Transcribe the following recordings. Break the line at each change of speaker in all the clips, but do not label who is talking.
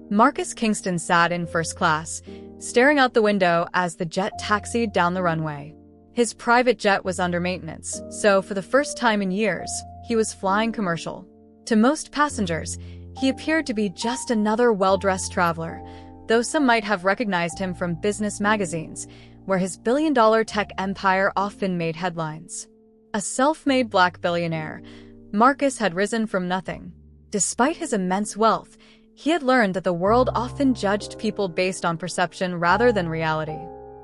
Marcus Kingston sat in first class, staring out the window as the jet taxied down the runway. His private jet was under maintenance, so for the first time in years, he was flying commercial. To most passengers, he appeared to be just another well-dressed traveler, though some might have recognized him from business magazines, where his billion-dollar tech empire often made headlines. A self-made black billionaire, Marcus had risen from nothing. Despite his immense wealth, he had learned that the world often judged people based on perception rather than reality.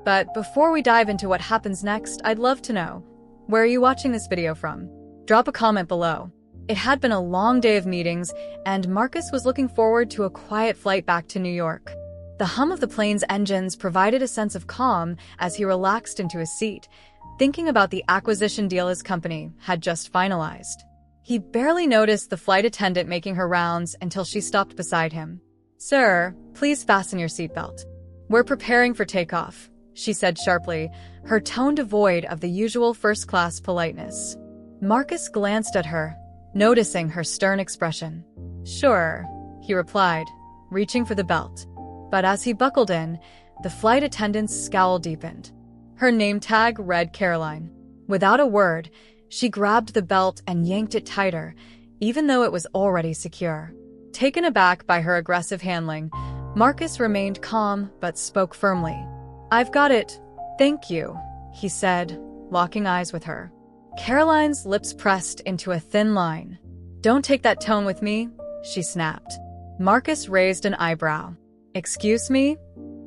But before we dive into what happens next, I'd love to know, where are you watching this video from? Drop a comment below. It had been a long day of meetings, and Marcus was looking forward to a quiet flight back to New York. The hum of the plane's engines provided a sense of calm as he relaxed into his seat, thinking about the acquisition deal his company had just finalized. He barely noticed the flight attendant making her rounds until she stopped beside him. "Sir, please fasten your seatbelt. We're preparing for takeoff," she said sharply, her tone devoid of the usual first-class politeness. Marcus glanced at her, noticing her stern expression. "Sure," he replied, reaching for the belt. But as he buckled in, the flight attendant's scowl deepened. Her name tag read Caroline. Without a word, she grabbed the belt and yanked it tighter, even though it was already secure. Taken aback by her aggressive handling, Marcus remained calm but spoke firmly. "I've got it. Thank you," he said, locking eyes with her. Caroline's lips pressed into a thin line. "Don't take that tone with me," she snapped. Marcus raised an eyebrow. "Excuse me?"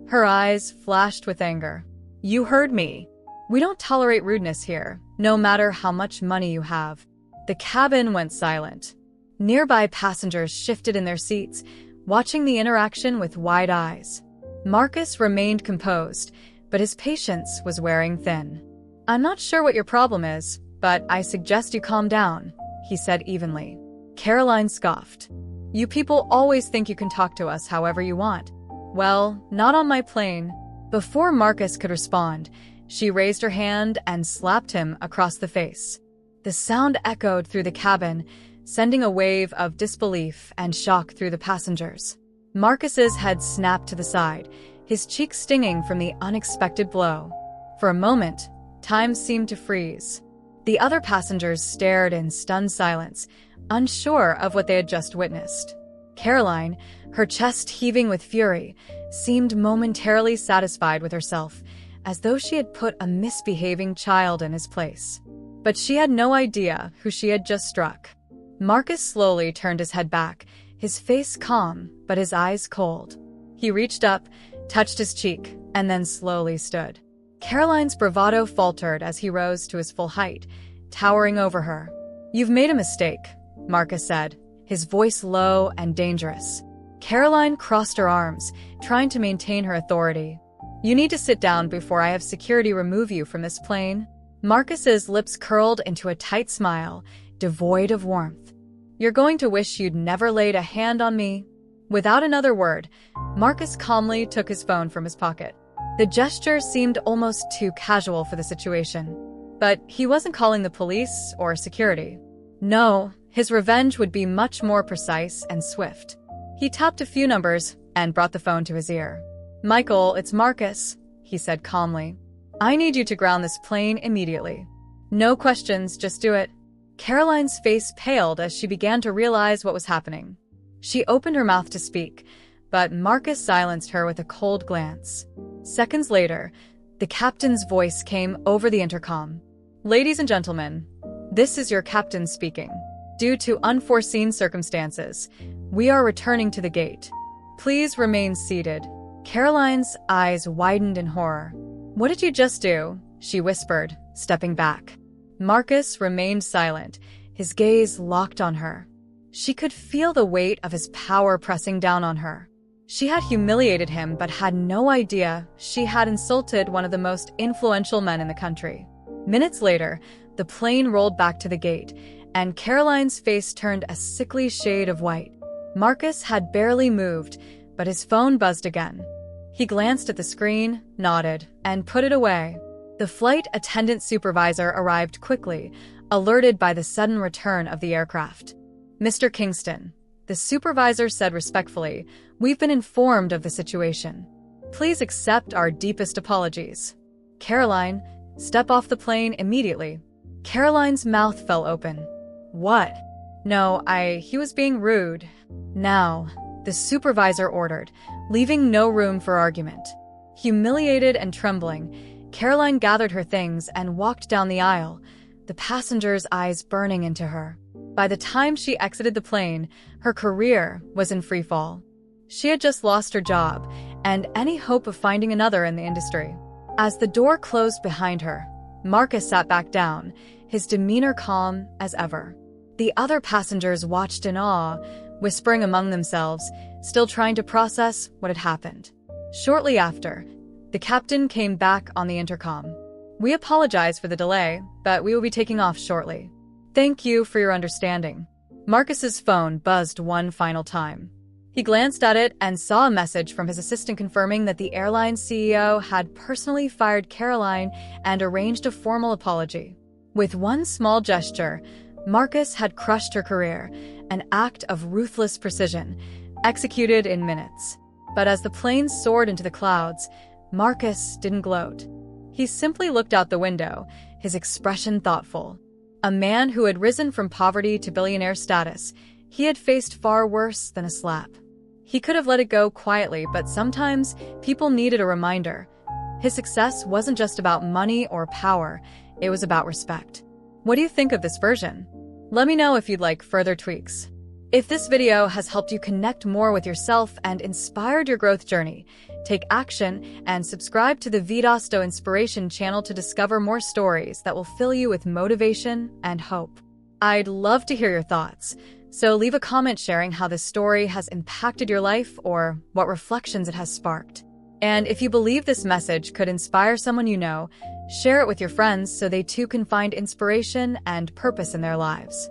Her eyes flashed with anger. "You heard me. We don't tolerate rudeness here, no matter how much money you have." The cabin went silent. Nearby passengers shifted in their seats, watching the interaction with wide eyes. Marcus remained composed, but his patience was wearing thin. "I'm not sure what your problem is, but I suggest you calm down," he said evenly. Caroline scoffed. "You people always think you can talk to us however you want." "Well, not on my plane." Before Marcus could respond, she raised her hand and slapped him across the face. The sound echoed through the cabin, sending a wave of disbelief and shock through the passengers. Marcus's head snapped to the side, his cheeks stinging from the unexpected blow. For a moment, time seemed to freeze. The other passengers stared in stunned silence, unsure of what they had just witnessed. Caroline, her chest heaving with fury, seemed momentarily satisfied with herself, as though she had put a misbehaving child in his place. But she had no idea who she had just struck. Marcus slowly turned his head back, his face calm, but his eyes cold. He reached up, touched his cheek, and then slowly stood. Caroline's bravado faltered as he rose to his full height, towering over her. "You've made a mistake," Marcus said, his voice low and dangerous. Caroline crossed her arms, trying to maintain her authority. "You need to sit down before I have security remove you from this plane." Marcus's lips curled into a tight smile, devoid of warmth. "You're going to wish you'd never laid a hand on me." Without another word, Marcus calmly took his phone from his pocket. The gesture seemed almost too casual for the situation. But he wasn't calling the police or security. No, his revenge would be much more precise and swift. He tapped a few numbers and brought the phone to his ear. "Michael, it's Marcus," he said calmly. "I need you to ground this plane immediately. No questions, just do it." Caroline's face paled as she began to realize what was happening. She opened her mouth to speak, but Marcus silenced her with a cold glance. Seconds later, the captain's voice came over the intercom. "Ladies and gentlemen, this is your captain speaking. Due to unforeseen circumstances, we are returning to the gate. Please remain seated." Caroline's eyes widened in horror. "What did you just do?" she whispered, stepping back. Marcus remained silent, his gaze locked on her. She could feel the weight of his power pressing down on her. She had humiliated him but had no idea she had insulted one of the most influential men in the country. Minutes later, the plane rolled back to the gate, and Caroline's face turned a sickly shade of white. Marcus had barely moved, but his phone buzzed again. He glanced at the screen, nodded, and put it away. The flight attendant supervisor arrived quickly, alerted by the sudden return of the aircraft. "Mr. Kingston, The supervisor said respectfully, "We've been informed of the situation. Please accept our deepest apologies." "Caroline, step off the plane immediately." Caroline's mouth fell open. "What?" "No, he was being rude." "Now," the supervisor ordered, leaving no room for argument. Humiliated and trembling, Caroline gathered her things and walked down the aisle, the passengers' eyes burning into her. By the time she exited the plane, her career was in free fall. She had just lost her job and any hope of finding another in the industry. As the door closed behind her, Marcus sat back down, his demeanor calm as ever. The other passengers watched in awe, whispering among themselves, still trying to process what had happened. Shortly after, the captain came back on the intercom. "We apologize for the delay, but we will be taking off shortly. Thank you for your understanding." Marcus's phone buzzed one final time. He glanced at it and saw a message from his assistant confirming that the airline's CEO had personally fired Caroline and arranged a formal apology. With one small gesture, Marcus had crushed her career, an act of ruthless precision, executed in minutes. But as the plane soared into the clouds, Marcus didn't gloat. He simply looked out the window, his expression thoughtful. A man who had risen from poverty to billionaire status, he had faced far worse than a slap. He could have let it go quietly, but sometimes people needed a reminder. His success wasn't just about money or power, it was about respect. What do you think of this version? Let me know if you'd like further tweaks. If this video has helped you connect more with yourself and inspired your growth journey, take action and subscribe to the Vidasto Inspiration channel to discover more stories that will fill you with motivation and hope. I'd love to hear your thoughts, so leave a comment sharing how this story has impacted your life or what reflections it has sparked. And if you believe this message could inspire someone you know, share it with your friends so they too can find inspiration and purpose in their lives.